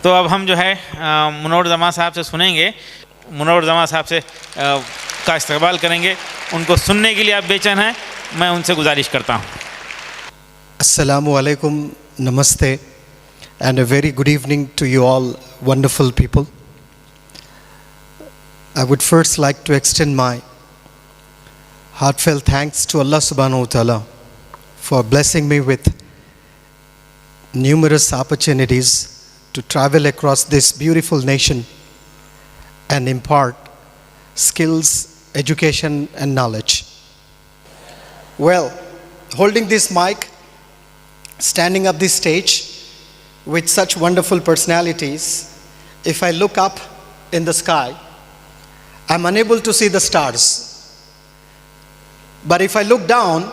तो अब हम जो है मुनव्वर जमां साहब से सुनेंगे। मुनव्वर जमां साहब से का इस्तकबाल करेंगे। उनको सुनने के लिए आप बेचैन हैं, मैं उनसे गुजारिश करता हूँ। Assalamu alaikum, namaste, and a very good evening to you all wonderful people. I would first like to extend my heartfelt thanks to Allah subhanahu wa ta'ala for blessing me with numerous opportunities to travel across this beautiful nation and impart skills, education and knowledge. Well, holding this mic, standing up this stage with such wonderful personalities, if I look up in the sky, I'm unable to see the stars. But if I look down,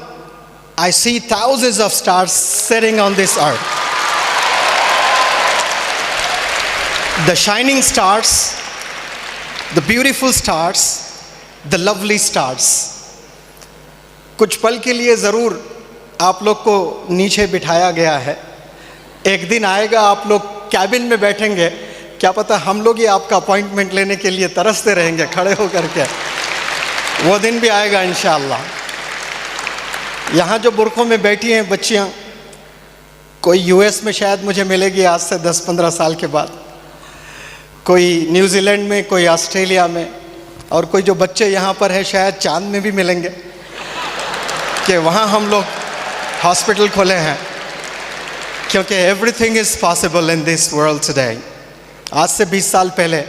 I see thousands of stars sitting on this earth. The shining stars, the beautiful stars, the lovely stars. कुछ पल के लिए ज़रूर आप लोग को नीचे बिठाया गया है। एक दिन आएगा आप लोग कैबिन में बैठेंगे, क्या पता हम लोग ही आपका अपॉइंटमेंट लेने के लिए तरसते रहेंगे खड़े होकर के। वो दिन भी आएगा इंशाअल्लाह। यहाँ जो बुरखों में बैठी हैं बच्चियाँ, कोई यूएस में शायद मुझे मिलेगी आज से 10-15 साल के बाद, कोई न्यूजीलैंड में, कोई ऑस्ट्रेलिया में, और कोई जो बच्चे यहाँ पर है शायद चांद में भी मिलेंगे कि वहाँ हम लोग हॉस्पिटल खोले हैं, क्योंकि everything is possible in this world today. आज से 20 साल पहले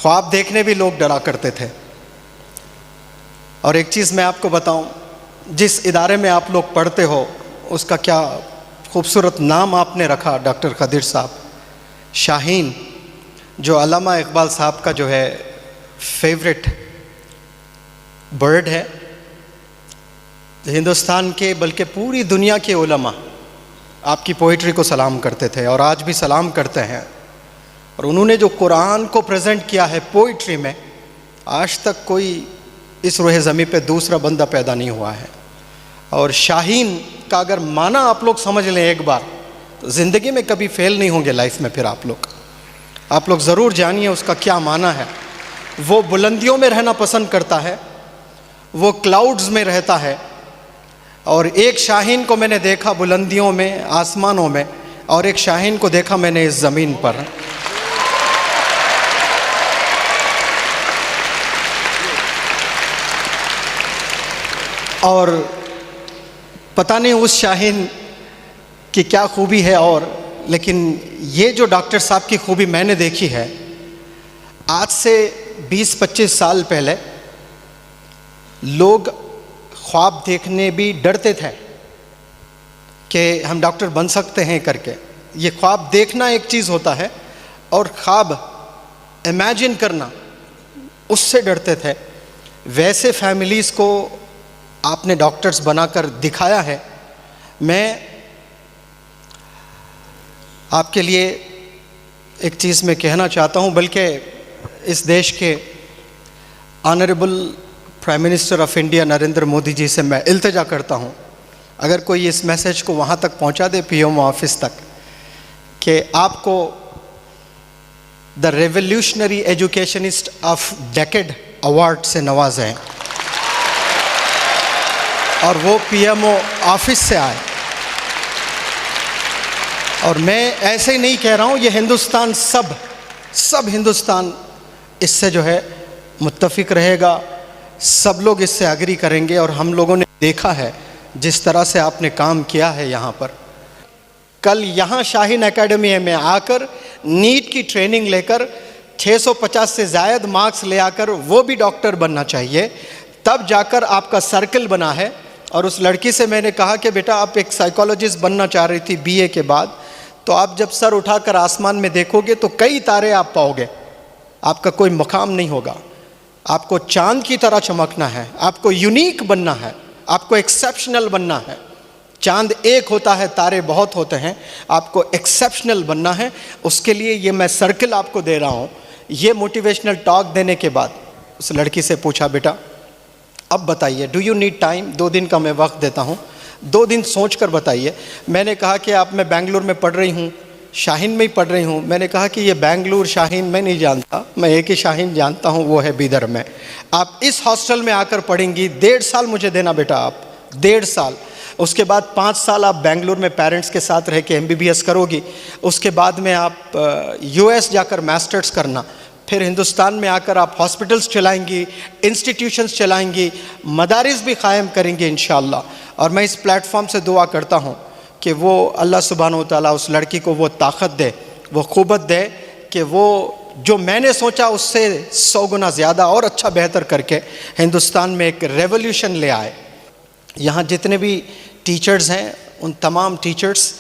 ख्वाब देखने भी लोग डरा करते थे। और एक चीज़ मैं आपको बताऊं, जिस इदारे में आप लोग पढ़ते हो उसका क्या खूबसूरत नाम आपने रखा, डॉक्टर खदीर साहब, शाहीन, जो अल्लामा इकबाल साहब का जो है फेवरेट बर्ड है। हिंदुस्तान के बल्कि पूरी दुनिया के उलमा आपकी पोइट्री को सलाम करते थे और आज भी सलाम करते हैं। और उन्होंने जो कुरान को प्रेजेंट किया है पोइट्री में, आज तक कोई इस रूह ज़मीं पे दूसरा बंदा पैदा नहीं हुआ है। और शाहीन का अगर माना आप लोग समझ लें एक बार, तो ज़िंदगी में कभी फेल नहीं होंगे लाइफ में। फिर आप लोग ज़रूर जानिए उसका क्या माना है। वो बुलंदियों में रहना पसंद करता है, वो क्लाउड्स में रहता है। और एक शाहीन को मैंने देखा बुलंदियों में, आसमानों में, और एक शाहीन को देखा मैंने इस ज़मीन पर। और पता नहीं उस शाहीन की क्या खूबी है, और लेकिन ये जो डॉक्टर साहब की खूबी मैंने देखी है, आज से 20-25 साल पहले लोग ख्वाब देखने भी डरते थे कि हम डॉक्टर बन सकते हैं करके। ये ख्वाब देखना एक चीज़ होता है और ख्वाब इमेजिन करना, उससे डरते थे। वैसे फैमिलीज़ को आपने डॉक्टर्स बनाकर दिखाया है। मैं आपके लिए एक चीज़ मैं कहना चाहता हूँ, बल्कि इस देश के honourable prime minister of India Narendra Modi ji से मैं इल्तिजा करता हूँ, अगर कोई इस मैसेज को वहाँ तक पहुँचा दे पीएम ऑफिस तक, कि आपको the revolutionary educationist of decade award से नवाजें और वो पीएमओ ऑफिस से आए। और मैं ऐसे ही नहीं कह रहा हूँ, ये हिंदुस्तान सब हिंदुस्तान इससे जो है मुत्तफिक रहेगा, सब लोग इससे एग्री करेंगे। और हम लोगों ने देखा है जिस तरह से आपने काम किया है यहाँ पर। कल यहाँ शाहीन एकेडमी में आकर नीट की ट्रेनिंग लेकर 650 से ज़ायद मार्क्स ले आकर वो भी डॉक्टर बनना चाहिए, तब जाकर आपका सर्कल बना है। और उस लड़की से मैंने कहा कि बेटा आप एक साइकोलॉजिस्ट बनना चाह रही थी बीए के बाद, तो आप जब सर उठाकर आसमान में देखोगे तो कई तारे आप पाओगे, आपका कोई मुकाम नहीं होगा। आपको चांद की तरह चमकना है, आपको यूनिक बनना है, आपको एक्सेप्शनल बनना है। चांद एक होता है, तारे बहुत होते हैं, आपको एक्सेप्शनल बनना है। उसके लिए ये मैं सर्कल आपको दे रहा हूँ। ये मोटिवेशनल टॉक देने के बाद उस लड़की से पूछा, बेटा अब बताइए, डू यू नीड टाइम? 2 दिन का मैं वक्त देता हूँ, 2 दिन सोच कर बताइए। मैंने कहा कि आप, मैं बेंगलुरु में पढ़ रही हूँ, शाहीन में ही पढ़ रही हूँ। मैंने कहा कि ये बेंगलुरु शाहीन मैं नहीं जानता, मैं एक ही शाहीन जानता हूँ, वो है बीदर में। आप इस हॉस्टल में आकर पढ़ेंगी, 1.5 साल मुझे देना बेटा, आप 1.5 साल। उसके बाद 5 साल आप बेंगलुरु में पेरेंट्स के साथ रह के MBBS करोगी। उसके बाद में आप US जाकर मास्टर्स करना, फिर हिंदुस्तान में आकर आप हॉस्पिटल्स चलाएंगी, इंस्टीट्यूशंस चलाएंगी, मदारिस भी कायम करेंगी इंशाअल्लाह। और मैं इस प्लेटफॉर्म से दुआ करता हूँ कि वो अल्लाह सुब्हानहू व तआला उस लड़की को वो ताकत दे, वो क़ुव्वत दे कि वो जो मैंने सोचा उससे 100 गुना ज़्यादा और अच्छा बेहतर करके हिंदुस्तान में एक रेवोल्यूशन ले आए। यहाँ जितने भी टीचर्स हैं, उन तमाम टीचर्स,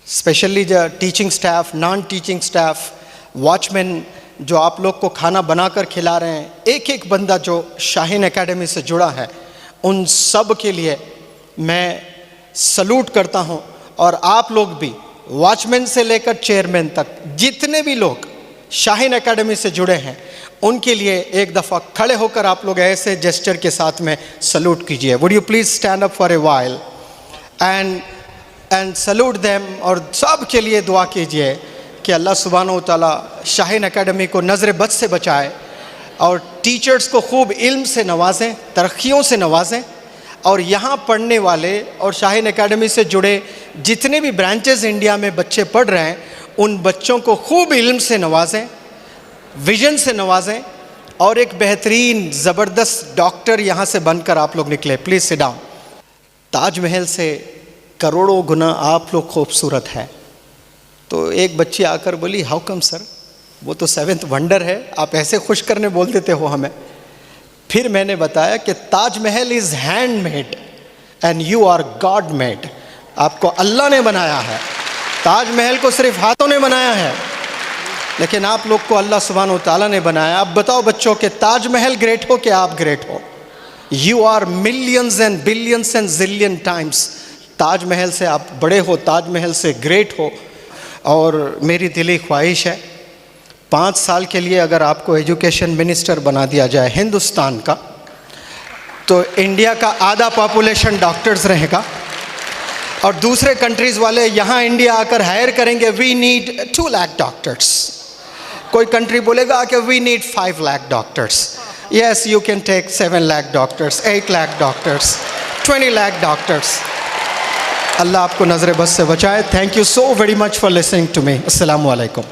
स्पेशली जो teaching staff, non teaching staff, watchman जो आप लोग को खाना बनाकर खिला रहे हैं, एक एक बंदा जो शाहीन एकेडमी से जुड़ा है, उन सब के लिए मैं सलूट करता हूँ। और आप लोग भी, वॉचमैन से लेकर चेयरमैन तक, जितने भी लोग शाहीन एकेडमी से जुड़े हैं, उनके लिए एक दफ़ा खड़े होकर आप लोग ऐसे जेस्चर के साथ में सलूट कीजिए। Would you please stand up for a while and salute them. और सब के लिए दुआ कीजिए कि अल्लाह सुब्हानहू व तआला शाहीन एकेडमी को नज़र बद से बचाए और टीचर्स को खूब इल्म से नवाजें, तरक्कियों से नवाजें। और यहाँ पढ़ने वाले और शाहीन एकेडमी से जुड़े जितने भी ब्रांचेस इंडिया में बच्चे पढ़ रहे हैं, उन बच्चों को खूब इल्म से नवाजें, विजन से नवाजें और एक बेहतरीन ज़बरदस्त डॉक्टर यहाँ से बनकर आप लोग निकले। Please sit down. ताजमहल से करोड़ों गुना आप लोग खूबसूरत हैं। तो एक बच्ची आकर बोली, हाउ कम सर, वो तो 7th वंडर है, आप ऐसे खुश करने बोल देते हो हमें। फिर मैंने बताया कि Taj Mahal is handmade and you are god made. आपको अल्लाह ने बनाया है, ताजमहल को सिर्फ हाथों ने बनाया है, लेकिन आप लोग को अल्लाह सुब्हानहू व तआला ने बनाया। अब बताओ बच्चों कि ताजमहल ग्रेट हो कि आप ग्रेट हो? You are millions and billions and zillion times. Taj Mahal से आप बड़े हो, ताजमहल से ग्रेट हो। और मेरी दिली ख्वाहिश है 5 साल के लिए अगर आपको एजुकेशन मिनिस्टर बना दिया जाए हिंदुस्तान का, तो इंडिया का आधा पॉपुलेशन डॉक्टर्स रहेगा और दूसरे कंट्रीज़ वाले यहाँ इंडिया आकर हायर करेंगे, वी नीड 2 लाख डॉक्टर्स। कोई कंट्री बोलेगा कि we need 5 lakh doctors. Yes, you can take 7 lakh doctors, 8 lakh doctors, 20 lakh doctors. Allah आपको नज़र बस से बचाए। Thank you so very much for listening to me. अस्सलामु अलैकुम।